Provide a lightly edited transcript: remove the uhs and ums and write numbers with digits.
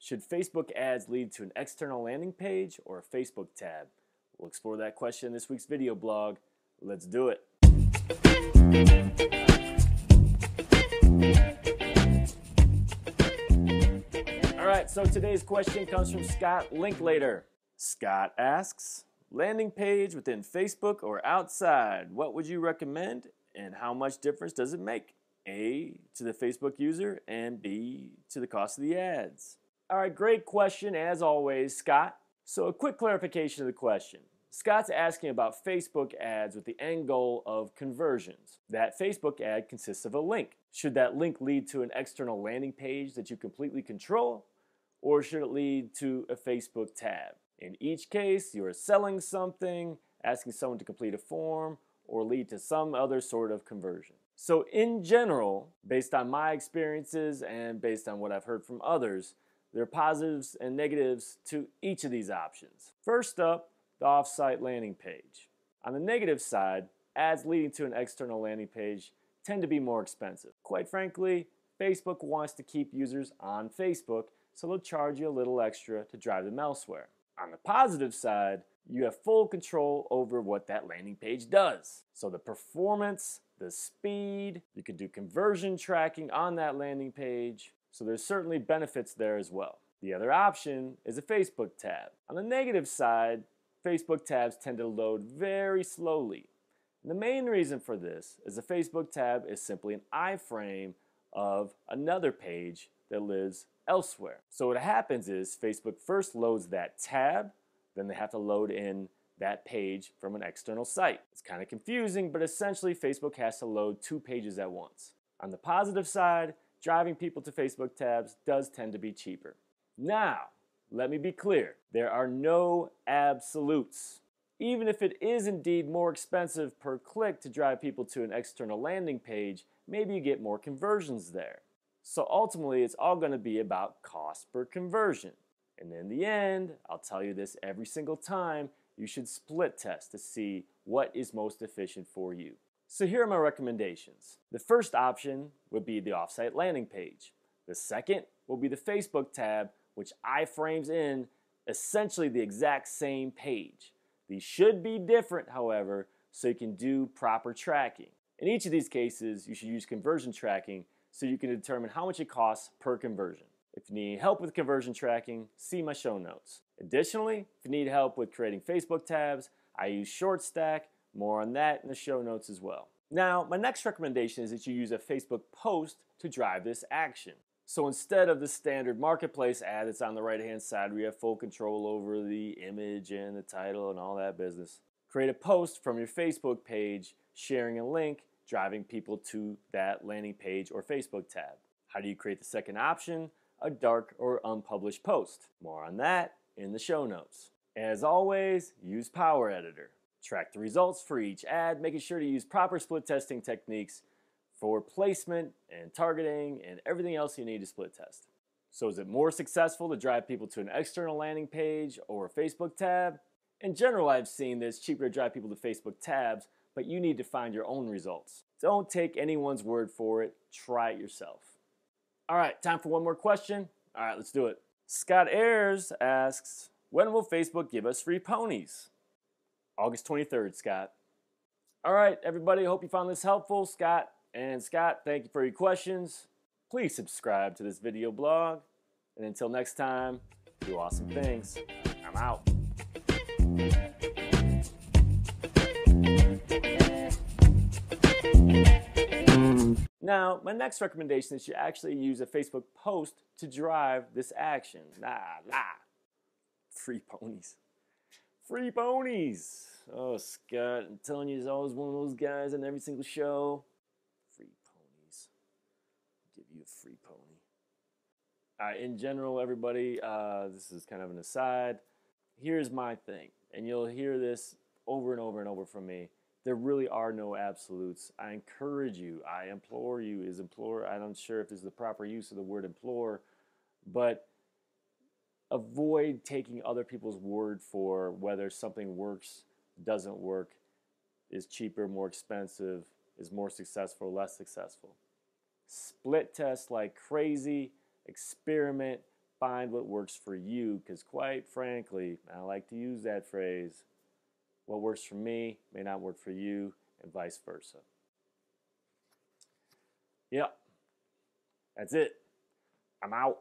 Should Facebook ads lead to an external landing page or a Facebook tab? We'll explore that question in this week's video blog. Let's do it. Alright, so today's question comes from Scott Linklater. Scott asks, landing page within Facebook or outside, what would you recommend and how much difference does it make? A, to the Facebook user, and B, to the cost of the ads. Alright, great question as always, Scott. So a quick clarification of the question. Scott's asking about Facebook ads with the end goal of conversions. That Facebook ad consists of a link. Should that link lead to an external landing page that you completely control, or should it lead to a Facebook tab? In each case, you are selling something, asking someone to complete a form, or lead to some other sort of conversion. So in general, based on my experiences and based on what I've heard from others, there are positives and negatives to each of these options. First up, the off-site landing page. On the negative side, ads leading to an external landing page tend to be more expensive. Quite frankly, Facebook wants to keep users on Facebook, so they'll charge you a little extra to drive them elsewhere. On the positive side, you have full control over what that landing page does. So the performance, the speed, you can do conversion tracking on that landing page. So there's certainly benefits there as well. The other option is a Facebook tab. On the negative side, Facebook tabs tend to load very slowly. And the main reason for this is a Facebook tab is simply an iframe of another page that lives elsewhere. So what happens is Facebook first loads that tab, then they have to load in that page from an external site. It's kind of confusing, but essentially Facebook has to load two pages at once. On the positive side, driving people to Facebook tabs does tend to be cheaper. Now, let me be clear, there are no absolutes. Even if it is indeed more expensive per click to drive people to an external landing page, maybe you get more conversions there. So ultimately, it's all going to be about cost per conversion. And in the end, I'll tell you this every single time, you should split test to see what is most efficient for you. So here are my recommendations. The first option would be the offsite landing page. The second will be the Facebook tab, which iframes in essentially the exact same page. These should be different, however, so you can do proper tracking. In each of these cases, you should use conversion tracking so you can determine how much it costs per conversion. If you need help with conversion tracking, see my show notes. Additionally, if you need help with creating Facebook tabs, I use ShortStack. More on that in the show notes as well. Now, my next recommendation is that you use a Facebook post to drive this action. So instead of the standard marketplace ad that's on the right-hand side where you have full control over the image and the title and all that business, create a post from your Facebook page sharing a link, driving people to that landing page or Facebook tab. How do you create the second option? A dark or unpublished post. More on that in the show notes. As always, use Power Editor. Track the results for each ad, making sure to use proper split testing techniques for placement and targeting and everything else you need to split test. So is it more successful to drive people to an external landing page or a Facebook tab? In general, I've seen that it's cheaper to drive people to Facebook tabs, but you need to find your own results. Don't take anyone's word for it, try it yourself. All right, time for one more question. All right, let's do it. Scott Ayers asks, when will Facebook give us free ponies? August 23rd, Scott. All right, everybody, hope you found this helpful. Scott, thank you for your questions. Please subscribe to this video blog. And until next time, do awesome things. I'm out. Now, my next recommendation is you actually use a Facebook post to drive this action. Free ponies. Free ponies. Oh, Scott, I'm telling you, he's always one of those guys in every single show. Free ponies. Give you a free pony. In general, everybody, this is kind of an aside. Here's my thing, and you'll hear this over and over and over from me. There really are no absolutes. I encourage you, I implore you, I'm not sure if this is the proper use of the word implore, but avoid taking other people's word for whether something works, doesn't work, is cheaper, more expensive, is more successful, less successful. Split test like crazy, experiment, find what works for you, because quite frankly, I like to use that phrase, what works for me may not work for you, and vice versa. Yep, that's it. I'm out.